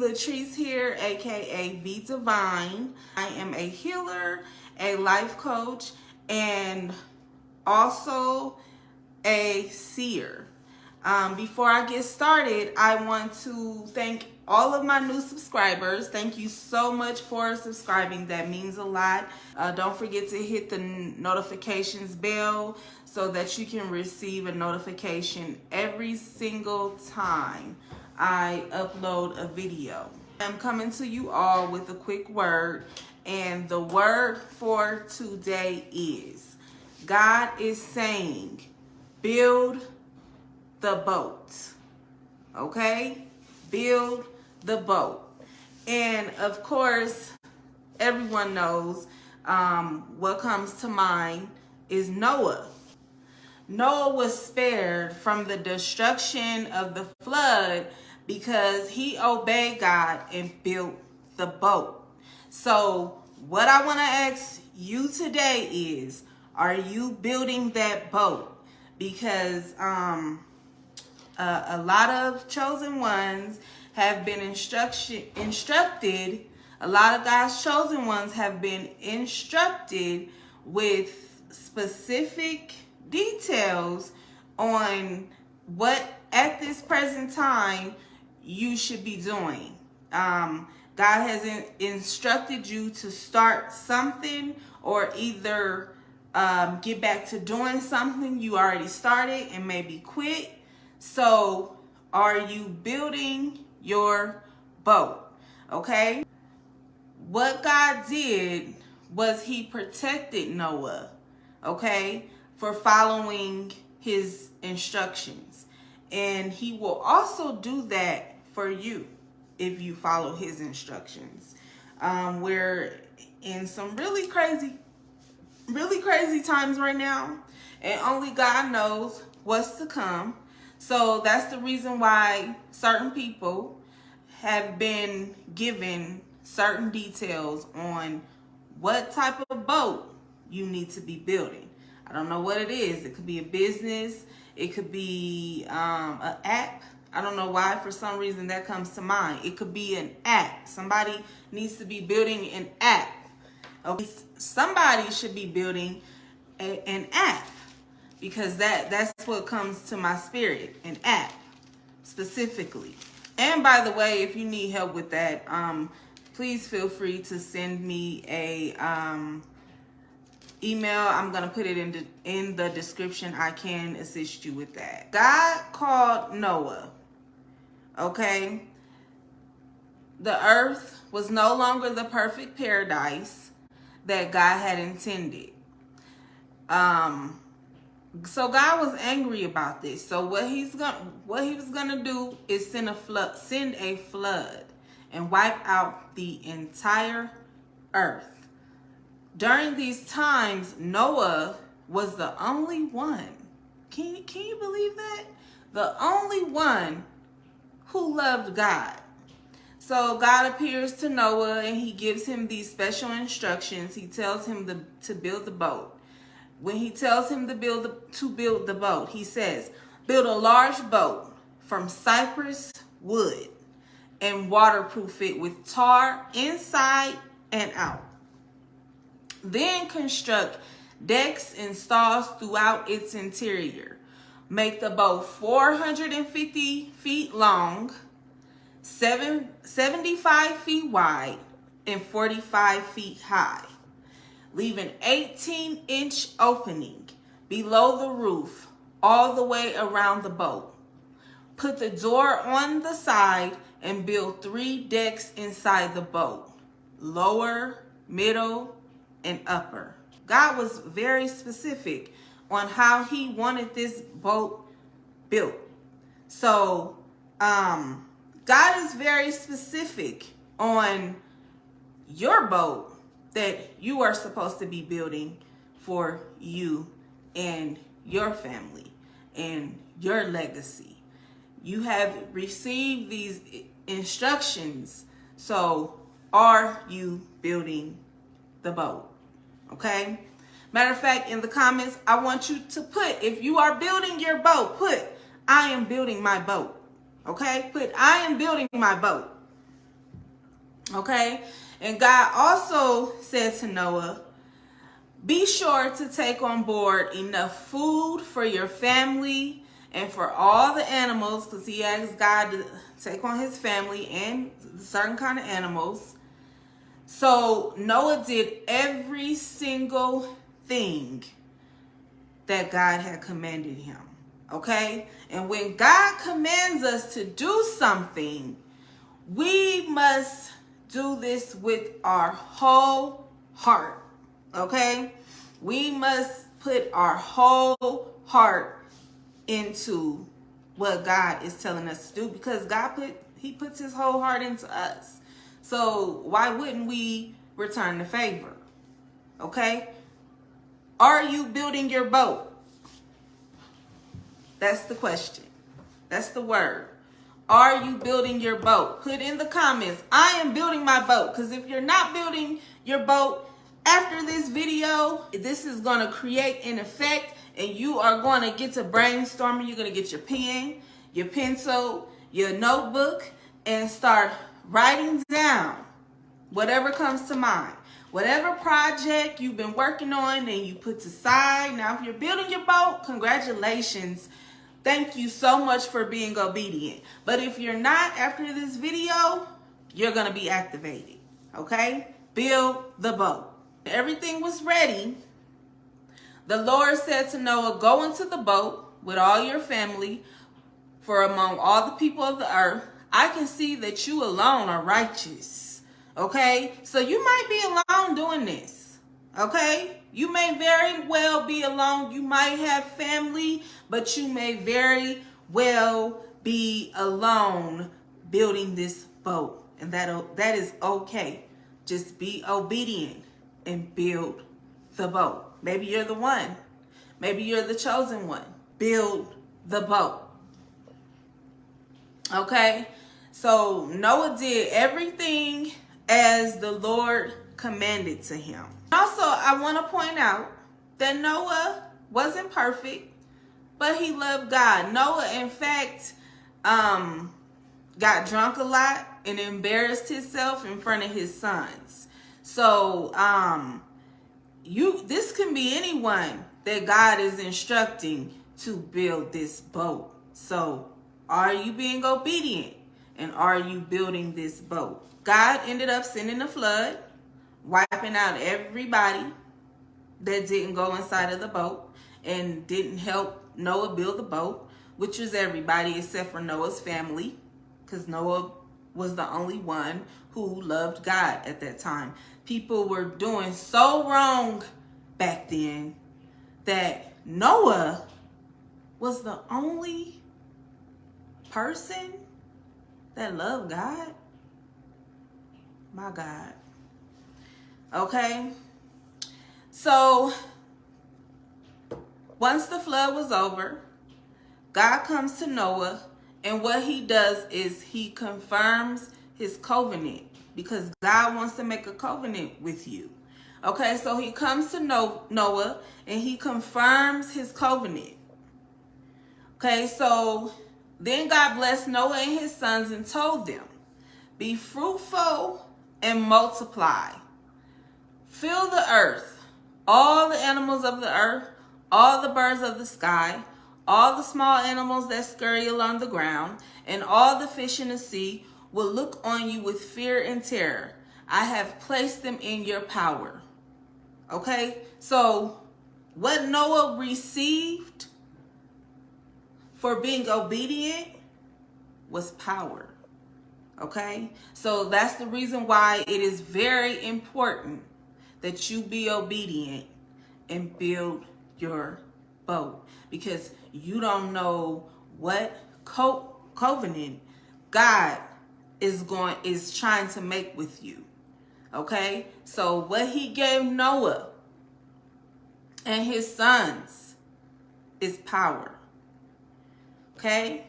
Latrice here, aka Be Divine. I am a healer, a life coach, and also a seer. Before I get started, I want to thank all of my new subscribers. Thank you so much for subscribing. That means a lot. Don't forget to hit the notifications bell so that you can receive a notification every single time I upload a video. I'm coming to you all with a quick word, and the word for today is God is saying, build the boat. Okay? Build the boat. And of course, everyone knows what comes to mind is Noah. Noah was spared from the destruction of the flood because he obeyed God and built the boat. So what I want to ask you today is, are you building that boat? Because a lot of chosen ones have been instructed. A lot of God's chosen ones have been instructed with specific details on what at this present time you should be doing. God has instructed you to start something, or either get back to doing something you already started and maybe quit. So are you building your boat? Okay? What God did was he protected Noah, okay, for following his instructions. And he will also do that for you if you follow his instructions. We're in some really crazy times right now, and only God knows what's to come. So that's the reason why certain people have been given certain details on what type of boat you need to be building. I don't know what it is. It could be a business. It could be an app. I don't know why, for some reason, that comes to mind. It could be an app. Somebody needs to be building an app. Okay, somebody should be building an app, because that's what comes to my spirit, an app specifically. And by the way, if you need help with that, please feel free to send me a email. I'm gonna put it in the description. I can assist you with that. God called Noah. Okay, the earth was no longer the perfect paradise that God had intended. So God was angry about this. So what he was gonna do is send a flood and wipe out the entire earth. During these times, Noah was the only one. Can you believe that? The only one who loved God. So God appears to Noah and he gives him these special instructions. He tells him to build the boat. When he tells him to build the boat, he says, build a large boat from cypress wood and waterproof it with tar inside and out. Then construct decks and stalls throughout its interior. Make the boat 450 feet long, 75 feet wide, and 45 feet high. Leave an 18-inch opening below the roof all the way around the boat. Put the door on the side and build 3 decks inside the boat: lower, middle, and upper. God was very specific on how he wanted this boat built. So God is very specific on your boat that you are supposed to be building for you and your family and your legacy. You have received these instructions. So are you building the boat? Okay? Matter of fact, in the comments, I want you to put, if you are building your boat, put, I am building my boat. Okay? Put, I am building my boat. Okay? And God also said to Noah, be sure to take on board enough food for your family and for all the animals, because he asked God to take on his family and certain kind of animals. So Noah did every single thing that God had commanded him. Okay? And when God commands us to do something, we must do this with our whole heart. Okay? We must put our whole heart into what God is telling us to do, because he puts his whole heart into us. So why wouldn't we return the favor? Okay? Are you building your boat? That's the question. That's the word. Are you building your boat? Put in the comments, I am building my boat. Because if you're not building your boat, after this video, this is going to create an effect, and you are going to get to brainstorming. You're going to get your pen, your pencil, your notebook, and start writing down whatever comes to mind. Whatever project you've been working on and you put aside. Now, if you're building your boat, congratulations. Thank you so much for being obedient. But if you're not, after this video, you're going to be activated. Okay? Build the boat. Everything was ready. The Lord said to Noah, go into the boat with all your family, for among all the people of the earth, I can see that you alone are righteous. Okay? So you might be alone doing this. Okay? You may very well be alone. You might have family, but you may very well be alone building this boat. And that is okay. Just be obedient and build the boat. Maybe you're the one. Maybe you're the chosen one. Build the boat. Okay? So Noah did everything as the Lord commanded to him. Also, I want to point out that Noah wasn't perfect, but he loved God. Noah, in fact, got drunk a lot and embarrassed himself in front of his sons. So, this can be anyone that God is instructing to build this boat. So, are you being obedient? And are you building this boat? God ended up sending a flood, wiping out everybody that didn't go inside of the boat and didn't help Noah build the boat, which was everybody except for Noah's family, because Noah was the only one who loved God at that time. People were doing so wrong back then that Noah was the only person that loved God. My God. Okay? So, once the flood was over, God comes to Noah, and what he does is he confirms his covenant, because God wants to make a covenant with you. Okay, so he comes to Noah, and he confirms his covenant. Okay, so then God blessed Noah and his sons and told them, be fruitful and multiply. Fill the earth, all the animals of the earth, all the birds of the sky, all the small animals that scurry along the ground, and all the fish in the sea will look on you with fear and terror. I have placed them in your power. Okay, so what Noah received for being obedient was power. Okay, so that's the reason why it is very important that you be obedient and build your boat, because you don't know what covenant God is trying to make with you. Okay, so what he gave Noah and his sons is power. Okay,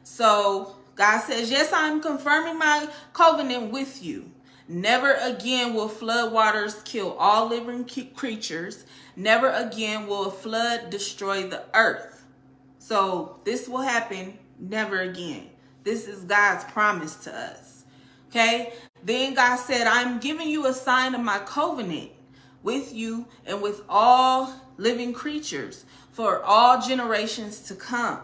so God says, yes, I'm confirming my covenant with you. Never again will flood waters kill all living creatures. Never again will a flood destroy the earth. So this will happen never again. This is God's promise to us. Okay? Then God said, I'm giving you a sign of my covenant with you and with all living creatures for all generations to come.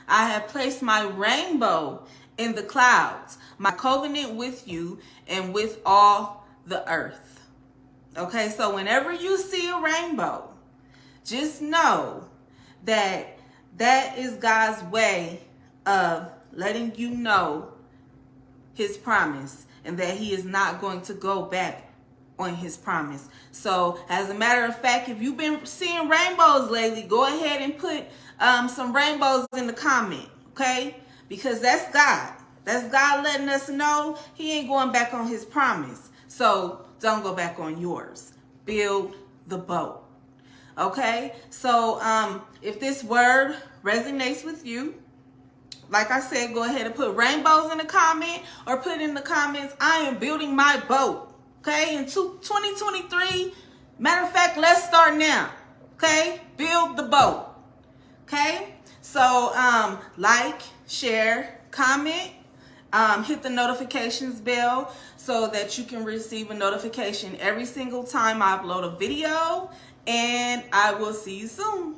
I have placed my rainbow in the clouds, my covenant with you and with all the earth. Okay, so whenever you see a rainbow, just know that that is God's way of letting you know his promise and that he is not going to go back on his promise. So as a matter of fact, if you've been seeing rainbows lately, go ahead and put some rainbows in the comment, okay? Because that's God. That's God letting us know he ain't going back on his promise. So don't go back on yours. Build the boat. Okay? So if this word resonates with you, like I said, go ahead and put rainbows in the comment or put in the comments, I am building my boat. Okay? In 2023, matter of fact, let's start now. Okay? Build the boat. Okay? So like, share, comment, hit the notifications bell so that you can receive a notification every single time I upload a video. And I will see you soon.